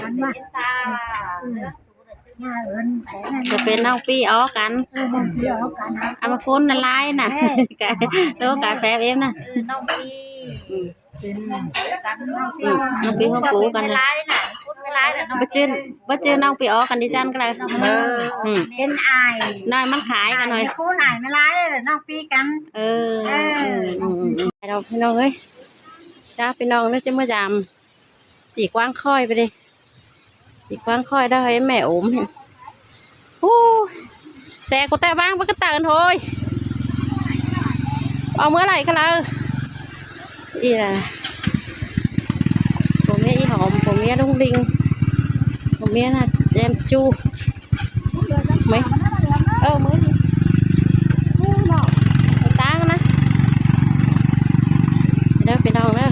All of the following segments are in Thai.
มันมามาเอินแผลนั่นจะเป็นน้องปีอ๋อกันนั่นพี่เอากันนะเอามาคุ้นละลายน่ะตัวกาแฟเอ็มน่ะน้องปีเป็นกันน้องปีน้องปีเขาปูกันเลยบ่จื้อน้องปีอ๋อกันดิจันก็เลยเป็นไอน้อยมันขายกันหน่อยคู่ไหนไม่ร้ายเลยน้องปีกันเราพี่น้องเอ้ยจ้าพี่น้องแล้วจะเมื่อยามสีกว้างค่อยไปดิสีกว้างค่อยได้ให้แม่โอมเห็นโอ้แซ่กูแต่บ้างมันก็เตือนโอยเอาเมื่อไหร่ก็แล้วอีน่ะผมเมียอีหอมผมเมียดุ้งดิงผมเมียน่ะแจมจูไหมมือดิเนาะตากันนะเด้อพี่น้องเด้อ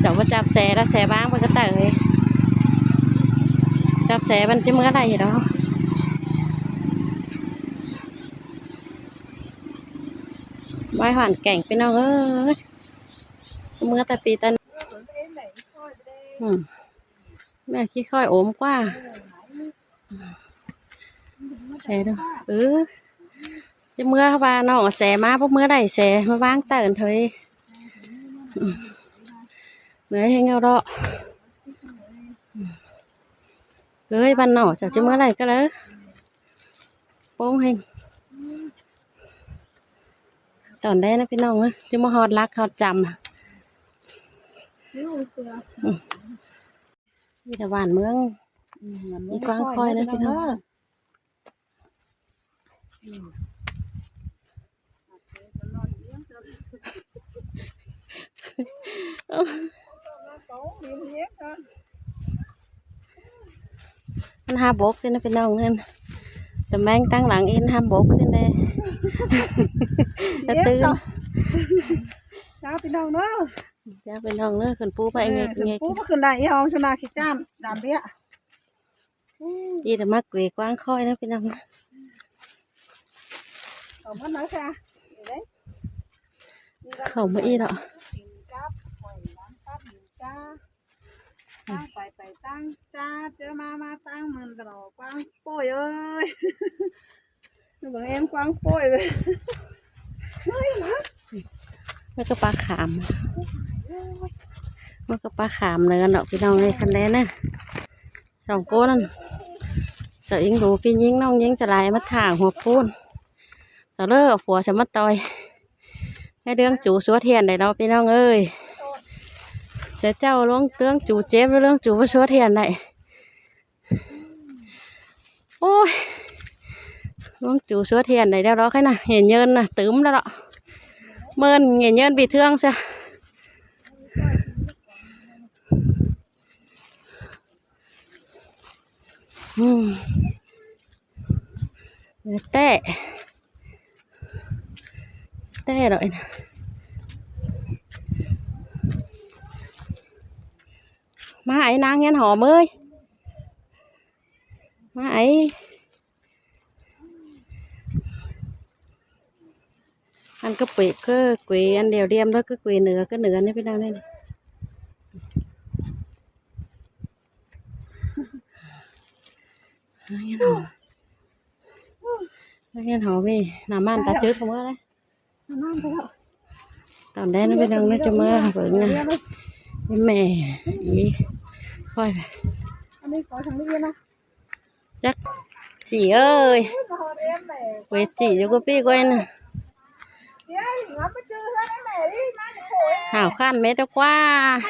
จับว่าจับแซ่แล้วแซ่บ้างมันก็เตือนจับแซ่มันจะเมื่อไหร่เนาะไว้หวานแก่งพี่น้องเอ้ยเมื่อแต่ปีตันแม่ขี้ค่อยโอมกว่าแซ่ดูจะเมื่อเขาบ้านน้องแซ่มาพวกเมื่อได้แซ่มาบ้างเตือนเถยเหนื่อยให้เงาดอกเอ้ยบ้านนอกจะเมื่อไรก็เลยโป้งเฮงตอนได้นะพี่น้องนะจะมาฮอดรักฮอดจำมีแต่หวานเมืองมีกว้างคอยนะพี่น้องมันหาบกสินะพี่น้องนั่นแต่แมงตั้งหลังอินห้ามบกสิเนี่ยจะตื่นจ้าพี่น้องเนาะจ้าพี่น้องเนาะขึ้นปูไปไงปูก็ขึ้นได้ยังชนะขี้จ้านดำเบี้ยยี่แต่มักเกยกว้างค่อยนะพี่น้องเขามาหน่อยค่ะเขาไม่อีหรอกตั้งไปตั้งจ้าเจอมาตั้งมันตลอดกว้างโป้ยเอ้ยหนูบอกเอ็มกว้างโป้ยเลยไม่ก็ปลาขามมันก็ปลาขามเลยกันดอกพี่น้องเลยคันแรกนะสองโก้นั่นเสือยิงดูพี่ยิงน้องยิงจะลายมัดถ่างหัวพูนเสือเลิกผัวจะมัดต่อยให้เรื่องจูสัวเทียนได้เนาะพี่น้องเอ้ยแต่เจ้าเรื่องจูเจ็บเรื่องจูว่าสัวเทียนได้โอ้ยเรื่องจูสัวเทียนได้แล้วแค่น่ะเห็นเยินน่ะตื้มแล้วเนาะเมินเห็นเยินbị thương sao tệ rồi má ấy năng nghe hòm ơi má ấy ăn cái quỷ cứ quỷ ăn đều đem đó cứ quỷ nửa cái nửa này bên đâu đây nghe hòm đi làm ăn ta trước không có đấy tòn đen nó bên đâu nó cho mơ vợ nha mẹ gì coi chắc chị ơi quê chị cho cô pi quên nè hảo khăn mấy đó qua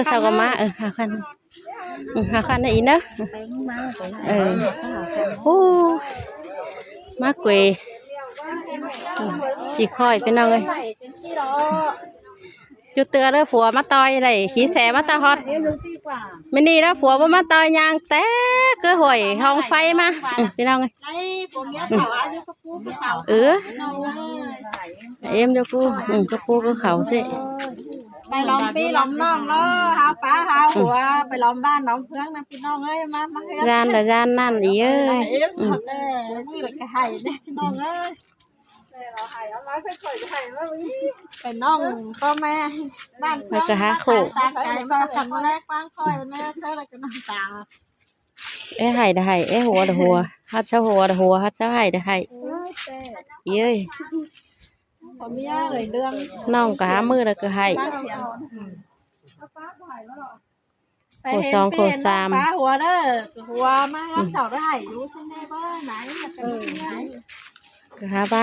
sao có má hảo khăn này đó má quê chỉ khỏi bên đâu ơi chút tưa đó phùa mắt toi này khí xe mắt ta hot mình đi đó phùa mắt toi nhang té cứ hồi hong phay mà bên đâu ơi em cho cô có khẩu xị ไปล้อมปีล้อมน้องเนาะหาป้าหาหัวไปล้อมบ้านน้องเพื่อนนะพี่น้องเอ้ยมางานแต่งานนั่นอีเอ้ยมือละกระหายเนี่ยพี่น้องเอ้ย แต่เราหายเอาไว้ค่อยๆหายมาวันนี้เป็นน้องก็แม่บ้าน แล้วก็หาโค ตาไก่มาทำมาแรกฟังค่อยแม่เชื่ออะไรกันน้ำตา เอ้ให้ได้เอ้หัวได้หัวฮัดเช้าหัวได้หัวฮัดเช้าให้ได้ให้ แต่ เย้ย ผมมีอะไรเรื่อง น้องก็หามือแล้วก็ให้ ป้าเขียนป้าหายแล้วหรอ โคสองโคสาม ป้าหัวเด้อหัวมาเจ้าได้รู้ใช่ไหมบ้าไหนมันเป็นไหน ก็หาไป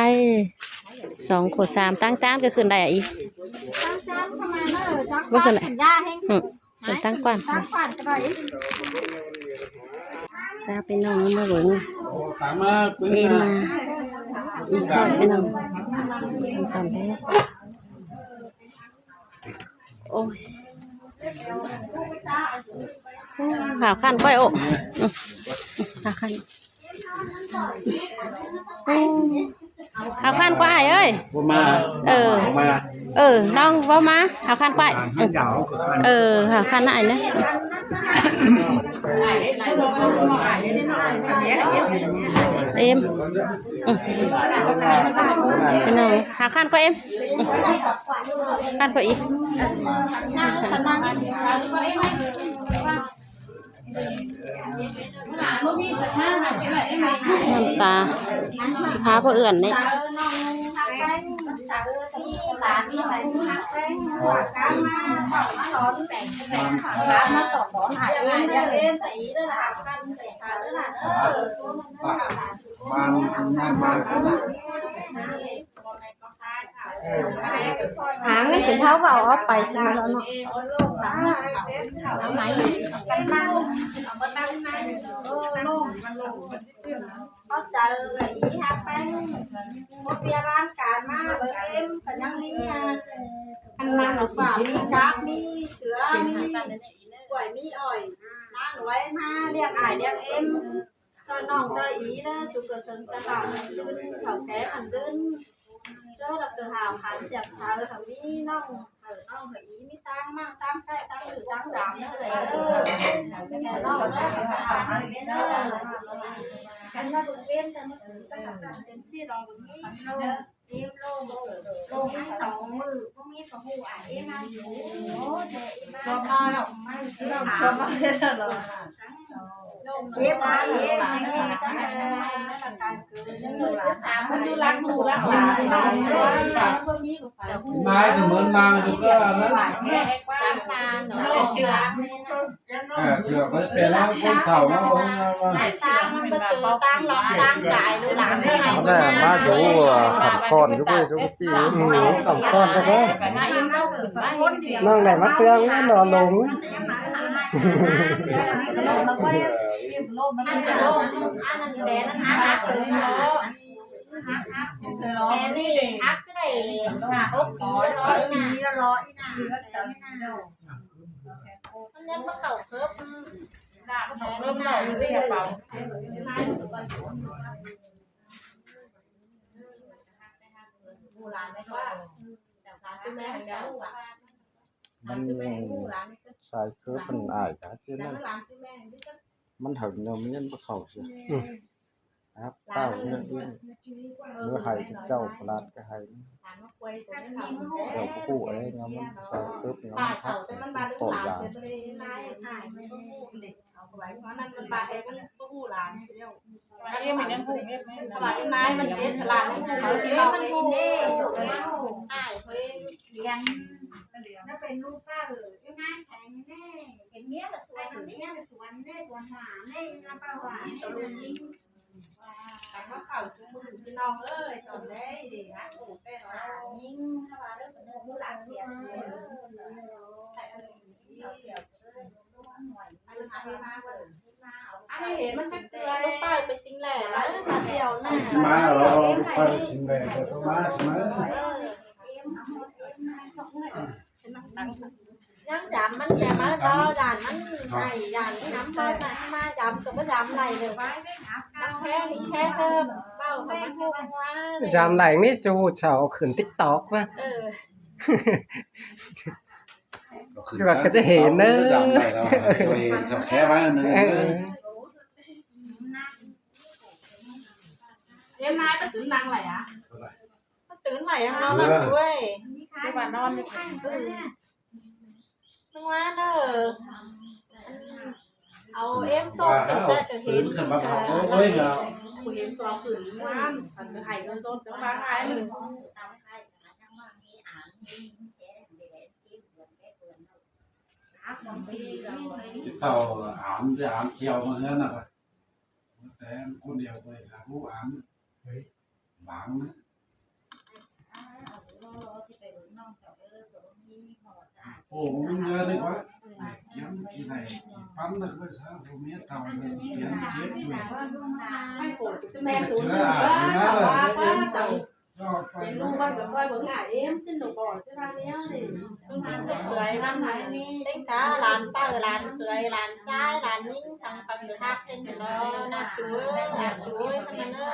2 โค 3ตั้งจานก็ขึ้นได้อีก ตั้งจานทำไมเด้อตั้งสัญญาให้ เป็นตั้งก่อน ตั้งก่อนก็ได้ ตาไปน้องมาเบิ่ง ถามมาปืน เอ็ม มา มาอีกคนไปน้องตอนนี้โอ้ยข่าวขั้นก้อยโอ้ข่าวขั้นข่าวขั้นก้อยเอ้ย บ่มา มา น้องว่ามาข่าวขั้นก้อย ให้เดา ข่าวขั้นไหนนะเอ็มเป็นไงข่าวขั้นก้อยเอ็มขั้นก้อยอีกน้ำตาพาพ่อเอื่อนนี่หาเงินเป็นเช้าเปล่าเอาไปใช่ไหมแล้วเนาะเขาเจอไอ้ฮะแป้งหมดเวลาการมาเบอร์เอ็มกันยังมีอันนั้นหรือเปล่ามีกั๊กมีเสือมีกล้วยมีอ้อยน้าหนูไว้มาเรียกอ้ายเรียกเอ็มตอนน้องเจออีนะสุกเกิดถึงตลาดขึ้นเขาแก่อันเดินเจอเราเกิดหาวขันเสียบชาเลยค่ะมีน้องน้องอีมีตังมากตังใกล้ตังหรือตังดำนี่เลยแต่น้องนะกันมาบุกเบี้ยกันมาเป็นชื่อรองบุกเบี้ย เอ็มโลให้สองมือพวกนี้ก็หัวเอ็มมาอยู่โอ้เด็กชอบมาหรอกไม่ชอบมาเล่นหรอกเอ็มมาเอ็มไม่ใช่จะให้มันดูรักดูรักหลาน ไม้ก็เหมือนมาอยู่ก็นั้น จำมาหนูเชื่อ เชื่อเขาเป็นแล้วคนเฒ่าแล้วว่า ตังมันมาซื้อตังหลอกตังจ่ายดูหลานได้ไง ได้มาอยู่ขับคอนอยู่ด้วยทุกปี ขับคอนก็ได้น้องไหนมาเตืองนอนลง อันนั้นแม่นั้นฮักเลยเนาะแม่นี่ฮักจะได้หาอกปีร้อยนะมันยังมาเข่าเคิร์ฟเริ่มหน่อยเรียกเปล่า มันสายคือเป็นอ้ายนะที่นั่นมันถึงเนาะมันยังบ่เข้าสิครับเต้าเนี่ยเมื่อให้เจ้าประหลาดก็ให้เดี๋ยวผู้อะไรเนาะมันสายคือเนาะมันทักต่อยา อันนี้มันยังพูดตลาดนายมันเจ๊ฉลาดมันพูดมันพูดอ้ายเฮ้ย เลี้ยงแล้วเป็นลูกป้ายังไงแข็งแน่เห็นเนี้ยแบบสวยเนี้ยแบบสวนแน่สวนหวานแน่น้ำปลาหวานตัวนี้ แต่ว่าเข่าจุ่มมือพี่น้องเอ้ยตอนได้ดีนะโอ้แต่เรา ยิ่งถ้าว่าเรื่องเป็นผู้หลักเสียอันนี้เห็นมันเป็นเกลือลูกป้ายไปซิงแหล่แล้วมาเดียวหน้า มาเราไปสิงเลยแต่มาใช่ไหม ยังจำมันแชร์มาดอด่านมันไหนด่านน้ำเพิ่มมาจำก็ไม่จำไหนเลยว่าแค่นี้แค่เพิ่มเป้าของมันพูดว่า จำไหลนี่จูเฉาขึ้น TikTok ว่ะคือแบบก็จะเห็นเนอะ จะแค่ไว้อันนึง เอ็มนายก็ถึงนางไหนอ่ะ ตื่นใหม่ยังนอนหลับช่วย ที่บ้านนอนอยู่ข้างเออ นึกว่าเด้อเอาเอ็มต้มเป็นแรกก็เห็น ขึ้นมาเขาโอ้ยเนาะ กูเห็นซองขึ้นงามอันไห้ก็สดจังมาไห้เลย เต่าอ่านจะอ่านเชียวมาเฮือนน่ะแต่คนเดียวไปหาผู้อ่านบางนะโอ้ผมเยอะเลยว่าเขียนกี่ไหนปั้นเลยก็ใช่ผมมีเต่าเลยเขียนเช็ดด้วย ไม่โกรธแม่ถูก เชื้ออ่านนะเลย เจ้า ชอบไป เป็นลูกบ้านกับก้อยเบิ่งหาเอ็มสิ้นหนูบ่ใช่ป่ะเนี่ยนี่เพิ่งหันก็เคยมันหันเต็งกาหลานป้าหลานเคยหลานจ้ายหลานยิ่งทางปังคือฮักเป็นอยู่แล้วน่าช่วยมันเด้อ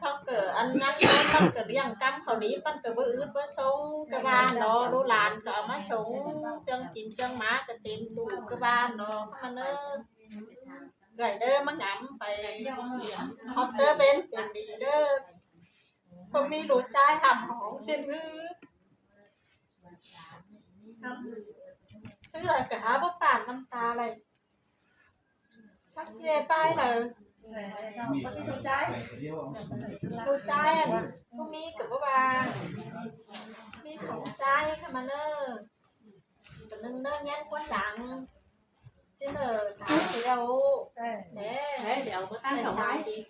sau cỡ ăn nhắcปั้นcỡเลี้ยงกำเขาดีปั้นcỡ bữa ướt bữa sống cái ban đó lú làn cỡ má sống chân kín chân má cái tiền tủ cái ban đóมันเด้อ gửiเด้อมาหงำไปฮอตเจอเป็นดีเด้อผมมีรู้ใจทำของเช่นนี้ซื้ออะไรก็หาบ่ป่านน้ำตาอะไรสักเสียไปเลย มีรู้ใจเดียว รู้ใจอ่ะพวกมีกับบ่บามีสองใจค่ะมาเด้อตัวนึงเด้อแง่นคนดังchứ là thảo thì đâu để đeo có tay sòng máy đi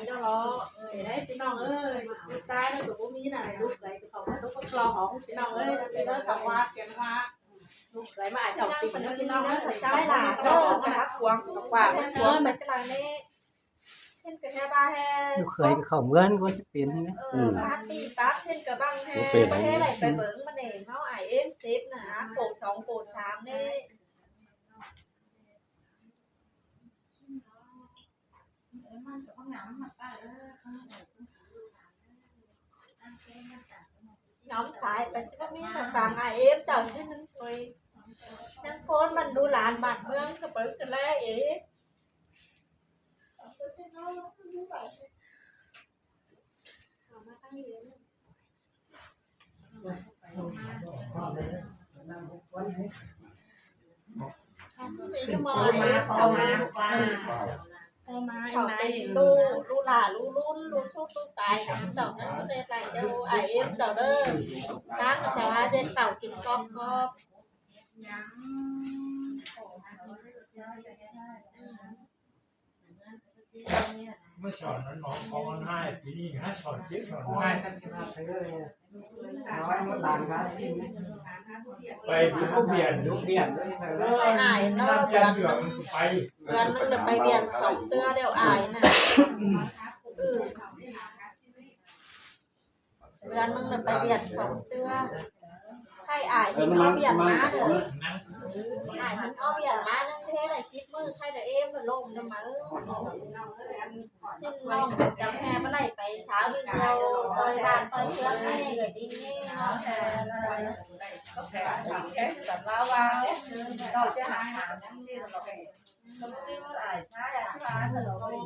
đó lo đấy chị non ơi tay nó cũngมีnày lúc đấy không có lúc có lo hỏng chị non ơi cái đó trồng hoa kèm hoa lúc đấy mà ai trồng thì mình chị non ơi trái là đó nó hấp quăng quả nó sớm mấy cái này nè trên cái he ba he ลูกเคยเขาเหมือนก็จะเป็นนะ bát đi bát trên cái băng he he này phải bướng mà để nó ải êm xếp nè cổ sóng cổ sáng đấy nhóm tại bà chứ biết là vàng ai em chào xin nâng tuổi nâng con mình đu làn bản hương cái bớt cái lẽ ấy cái mời em chào mà em này lu là lu luôn lu suốt lu tài chào nó có dệt lại đâu ai em chào đó các chào ai dệt tàu kín con con เมื่อสอนนั้นหมอคอนให้ทีนี้ฮะสอนเจ็บสอนให้ nói một làn cá xin ไปดูเขาเบียน lúc biển đấy ไปอายเนาะ น้ำ เดื จั อน น เดือดไป เดือนนึงเดี๋ยวไปเบียนสองเตื้อเดี๋ยวอายน่ะเดือนนึงเดี๋ยวไปเบียนสองเตื้อใช่อายที่เขาเบียนมาเด้อ นั่ง อายที่เขาเบียนมานั่นเท่ไหนชิปมือใครเด้อเอ็มมันลงเด้อมาxin mong cháu hè mới lại phải sáo đi nhiều tôi làm tôi sướng hay người đi nghe nó có thể làm cái tầm lao vào rồi chứ hàng hàng nhắn đi rồi không chưa lại trái à trái là rồi ô đi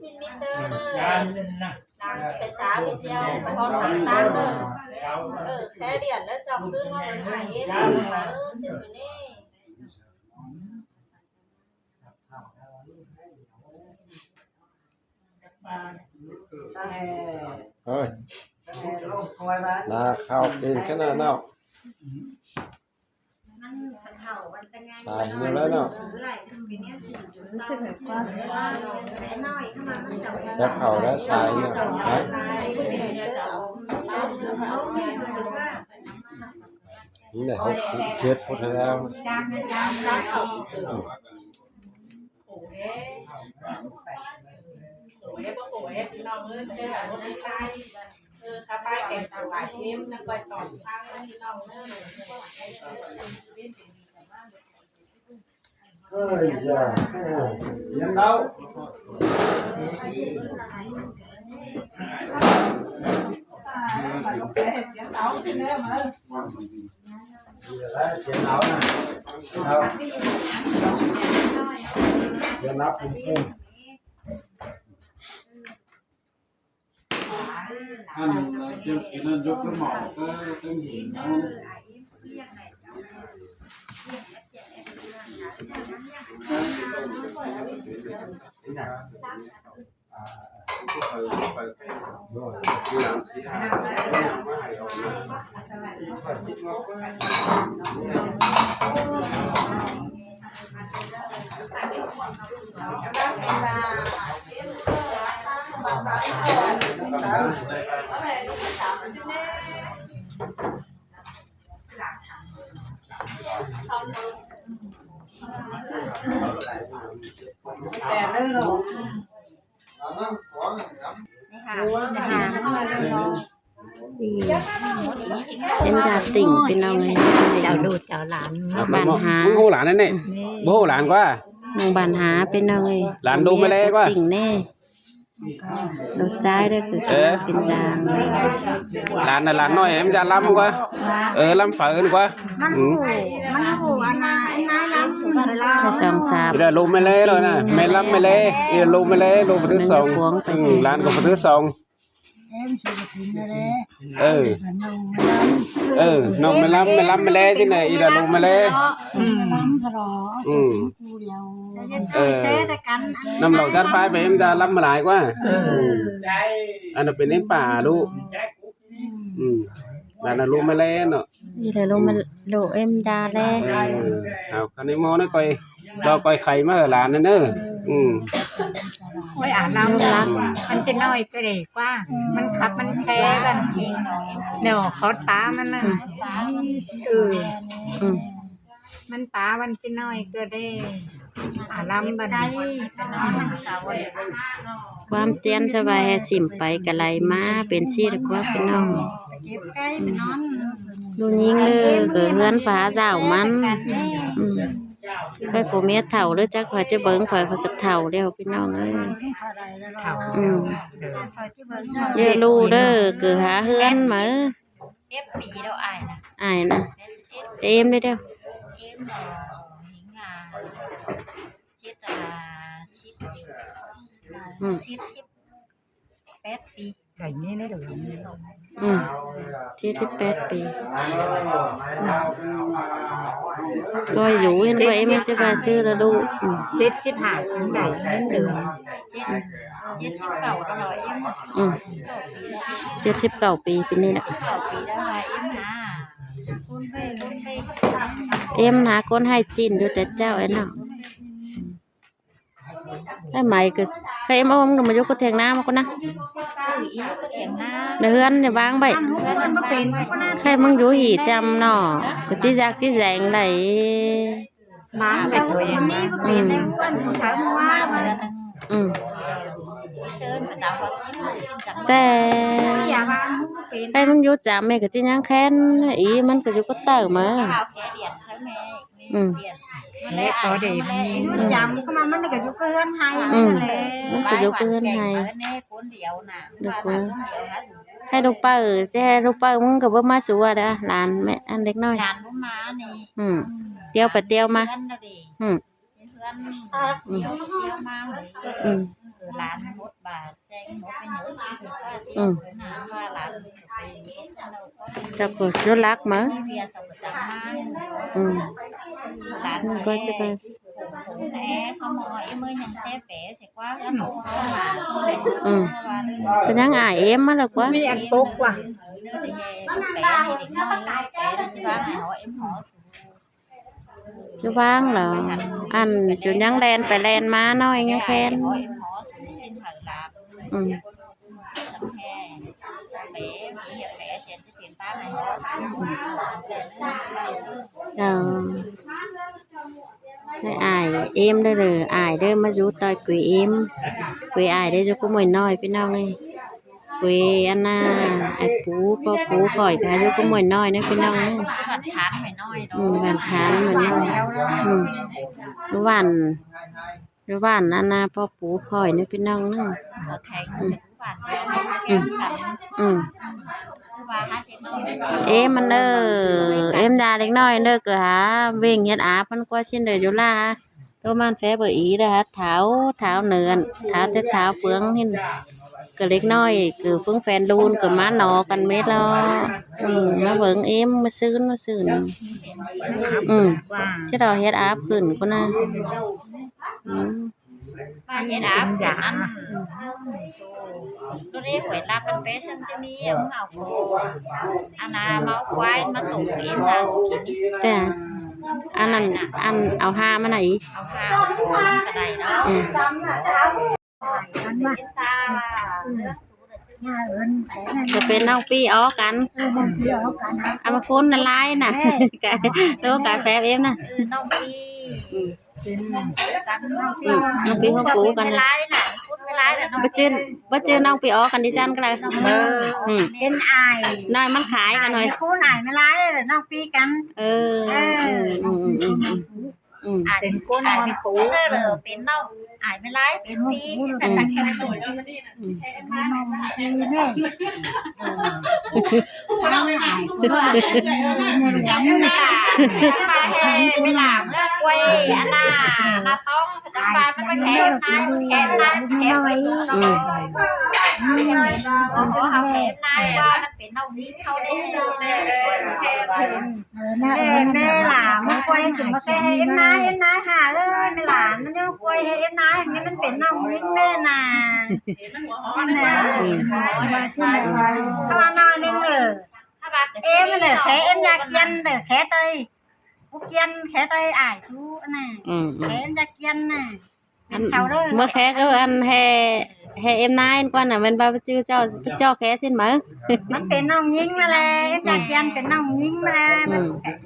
xin đi chơi จาน nữa นะ đang phải sáo đi gieo phải hot thằng tan nữa khe điện nó chọc cứ nó với hải em mà xin phải nè sang hè Thôi, sang hè lô coi bán là khảo tiền cái nào nào. นั่นเข่าวันแต่งงาน Xài nhiều đấy nào. ไหลคือเป็นเนี่ยสิรู้สึกแบบว่าแต่น้อยเข้ามามันจะ Chắc khảo đã xài nhiều. Đấy. เขาไม่รู้สึกว่า Ý này không chết phút hay sao. การในการรักเขา พี่น้องเอ้ยเจ้าคนนี้ตายถ้าไปเก็บต่างหลายเอ็มจะไปต่อทางแล้วพี่น้องเอ้ย Ôi giời, chiến đấu. เสียงเต๋าที่เนื้อมา เขียนเอานะเอาเขียนนับปุ่มอันจะกินนั่นยกขึ้นหมอก็ต้องเห็นเอาแต่เรื่องหรอก เป็นยาติ่งเป็นเอาไง เจ้าดูเจ้าหลาน บ้านหา โหหลานนั่นนี่โหหลานกว่า หมู่บ้านหาเป็นเอาไง หลานดูมาแล้วว่า ติ่งแน่รถใจได้คือเป็นจาง หลานน่ะหลานน้อยมันจะล้ำกว่าล้ำฝืนกว่า มันหูอันนายล้ำเวลา ให้สองสาม เดี๋ยวลงไม่เลยเลยนะไม่ล้ำไม่เลยลงไม่เลยลงไปซื้อสองหลานก็ไปซื้อสองน้องไม่ล้ำไม่เลยสิเนี่ยอีเดี๋ยวลงไม่เลยน้ำเหล่าจัดไปมันจะล้ำมาหลายกว่าอันนั้นเป็นในป่าลูกหลานน่ะลงไม่เลยเนาะ นี่เลยลงมาโลเอ็มดาแล เอาคันนี้มอนะก่อยรอก่อยไข่มาหลานนั่นเด้อโอ้ยน้ำรักมันจะน้อยก็ได้กว่ามันขับมันแค่กันเดี๋ยวเขาตามันน่ะมันตามันจะน้อยก็ได้ลำบันได ความเตียนสบายสิมไปกะไรมาเป็นชีดกว่าพี่น้อง เก็บไก่ไปนอน ดูยิงเลยเกิดเฮือนฟ้าเจ้ามันค่อยผัวเมียเฒ่าเด้อจักข่อยจะเบิ่งข่อยก็เฒ่าแล้วพี่น้องเอ้ยเยอะลูเด้อเกิดหาเฮือนมาปีแล้วอายนะ อ้ายนะเอ็มได้เด้อ หิงชิด8 ปี แบบนี้ได้หรือ 78 ปีก็อยู่เห็นว่าเอ็มจะไปซื้อแล้วดู75ถึงได้เหมือนเดิม 79แล้วเหรอเอ็ม79 ปีปีนี้แหละ 9 ปีแล้วว่าเอ็มหาคุณไป เอ็มหาคนให้จีนอยู่แต่เจ้าไอ้เนาะได้ไหมก็ใครเอ็มเอามึงมาอยู่ก็เถียงน้ำมาก็นะ อีก็เถียงหน้า เดือนอย่าวางใบใครมึงอยู่หีจำเนาะก็จี้จักจี้แจงได้ มาแบบนี้ก็เป็นในวันผู้ชายว่ามา เชิญไปตามว่าสิจัง แต่ อย่าว่าเป็น ใครมึงอยู่จำแม่ก็จี้ยังแค้นอีมันก็อยู่ก็เต่ามา ข้าวแค่เดียนใช่ไหมเดียน เล็กก็ได้มันยืดจำเข้ามามันก็อยู่เพื่อนให้เลย มันก็อยู่เพื่อนให้ แน่คนเดียวน่ะ ให้ลูกเปิ้ลเจ้ลูกเปิ้ลมึงก็บ่มาสัวเด้อหลานแม่อันเด็กน้อย งานบ่มานี่ เตียวไปเตียวมา เพื่อนเที่ยวมาเลยร้านหมดบาทแจ้งหมดไปเยอะคือว่าที่หาว่าร้านไป เจ้าก็ยรักมั้ง เบียร์สับจังมาร้าน ก็จะไป แหนเขาหมอไอ้เมื่อยังแซ่แปะเสกว่าเขาหา เป็นยังอายเอ็มมาแล้วกว่า มีอันปุ๊กว่ะ แปะให้เด็กน้อยแปะแล้วที่บ้านไหนเขาเอ็มหอสู จะว่างเหรออันจุดยังแลนไปแลนมาน้อยยังแค้น เขาเอ็มหอสูสิ้นหางลาบสังแห่แปะเหยียบแปะเสร็จจะเปลี่ยนป้าไหนเขาให้อายเอ็มได้เลยอายได้มาอยู่ต่อยกุยเอ็มกุยอายได้จะก็มวยน้อยพี่น้องเลยกุยอันน่ะไอ้ปูพ่อปูข่อยกันอยู่ก็มวยน้อยนะพี่น้องเนี่ย บันทานไปน้อย วันทานมวยน้อยวันอันน่ะพ่อปูข่อยนะพี่น้องเนี่ย แข่งทุกวัน ว่าหาเสร็จน้อย เอ็มมันเอ็มđà đến nói nơi cửa há về nhiệt ápมันqua trên đời chỗ la tôi man phé bởi ý đó tháo nườn tháo phương hin cửa ล็กน้อยcửa phương phèn đun cửa má nọ cần mét lo má vững em má sươn chứ đó hết áp khẩn con na ว่าเฮ็ดอาบอย่างนั้นตัวนี้หวยลาเป็นเป๊ะฉันจะมีเอาโคอันน่ะเมาควายมาตุ่มเอ็มทาสุกินนี่ แต่อันนั้นอันเอาห้ามันไหน เอาข้าวกระไดเนาะมันว่าตา จะเป็นน้องปีอ๋อกันเอามาคุ้นละลายน่ะตัวกาแฟเอ็มน่ะ น้องพี่เป็นกันน้องพี่ น้องปีเขาปูกัน เว นะ ลาน่ะพูดเวลาน่ะน้อง บ่เจอน้องปีอ๋อกันดิจันก็เลย เป็นอาย น้อยมันขายกันหน่อย คู่อายไม่ร้ายเลยน้องพี่กัน เป็นคนมันปูเป็นน้องอายไม่ร้ายเป็นพี่แต่กันกันหน่อยน้องไม่อายไม่หลามเลือกกล้วยอันน่ะมาต้องจะไปมันก็แข็งนายแข็งนายแข็งน้อยเขาแข็งนายว่ามันเป็นน้องนี้เขาได้แม่หลามกล้วยถึงมาแค่เอ็นนายหาไม่หลามมันกล้วยเอ็นนายนี่มันเป็นน้องยิ้มแม่น่ะถ้ามาหน่อยนึงเลยเอ็มเลยแค่เอ็มอยากยันเลยแค่เตยพวกยันแค่เตยอ่ายชูน่ะแค่เอ็มอยากยันน่ะเมื่อแค่ก็อันแห่เอ็มนายกว่าน่ะเป็นบาชื่อเจ้าแค่สิ้นมั้ง มันเป็นน้องยิงมาเลยเอ็มอยากยันเป็นน้องยิงมามัน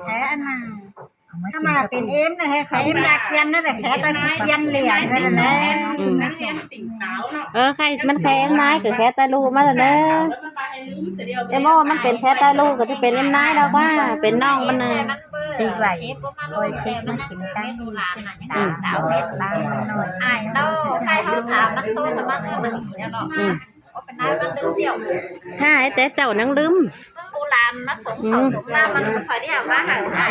แค่อันน่ะถ้ามันเป็นเอ็มนะแค่เอ็มอยากยันนั่นแหละแค่เตยยันเหลี่ยมเลยแหละใครมันแค่เอ็มนายคือแค่ตาลูมาแล้วเด้อเอ็มว่ามันเป็นแค่ตาลูก็ที่เป็นเอ็มนายแล้วว่าเป็นน้องมันน่ะดีกว่าโอ้ยเพชรมันกินกันดูหลานน่ะดาวเพชรบ้างหน่อยอ้ายเนาะใครเขาถามมันโตสมัครมันเนี่ยเนาะว่าเป็นนายมันดึงเดี่ยว ใช่แต่เจ้านังลืมดูหลานมาส่งเขาส่งหน้ามันคอยได้ว่าหาได้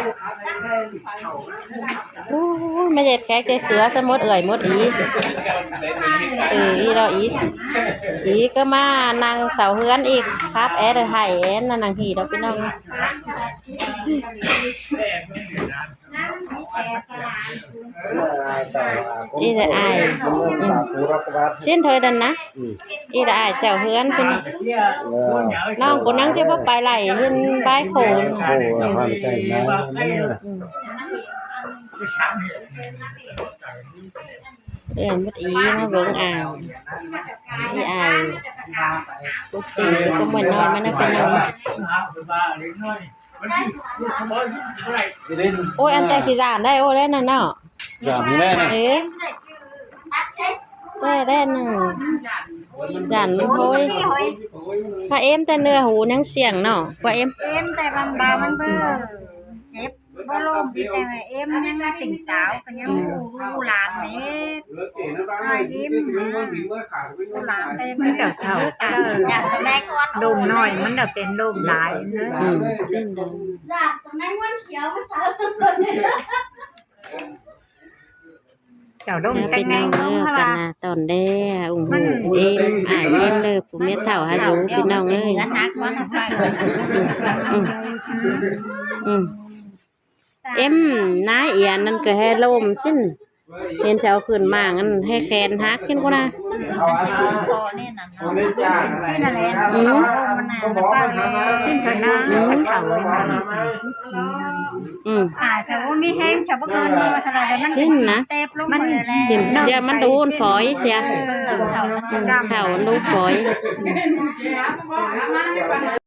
ไม่เด็ดแค่เขือสมดมดอีเราอีก็มานางเสาเฮือนอีกครับแอร์ไห่แอนนางหีเราพี่น้องอีละอายชิ้นเธอดันนะอีละอายเจ้าเฮือนเป็นน้องคนนั้นจะว่าไปไหลขึ้นใบโขนmất ý nó vững đi cuộc tình thì có mình nói mà nó phải nằm ôi anh ta thì giảm đây ôi lên này nọ giảm lên này đây đây nè giảm thôi và em tên nữa hú nhang xiềng nọ và emแต่บางบามันเบอร์เจ็บบ่ลมแต่เอ็มยังติ่งสาวก็ยังรู้หลานนี่หลานเต็มมันก็เฒ่าอยากแม่ก้อนดมหน่อยมันก็เป็นดมหลายเด้อเช่นเดิมจ้ะตรงนั้นวันเขียวภาษาคนนี่เจ้าดมแต่งงานกันนะตอนแด้เอ็มเอ็มเลยผมเนี่ยเฒ่าหาอยู่พี่น้องเอ้ยเอ็มน้าเอียนนั่นก็ให้ลมสิ้นเห็นเจ้าขึ้นมางั้นให้แขนหักขึ้นก็นะสิ้นอะไรสิ้นเถอะนะมันเข่าเลยชาวมีแห้งชาวบ้านมีมาสลายมันสิ้นนะมันเดี๋ยวมันดูนฝอยเสียเข่าดูฝอย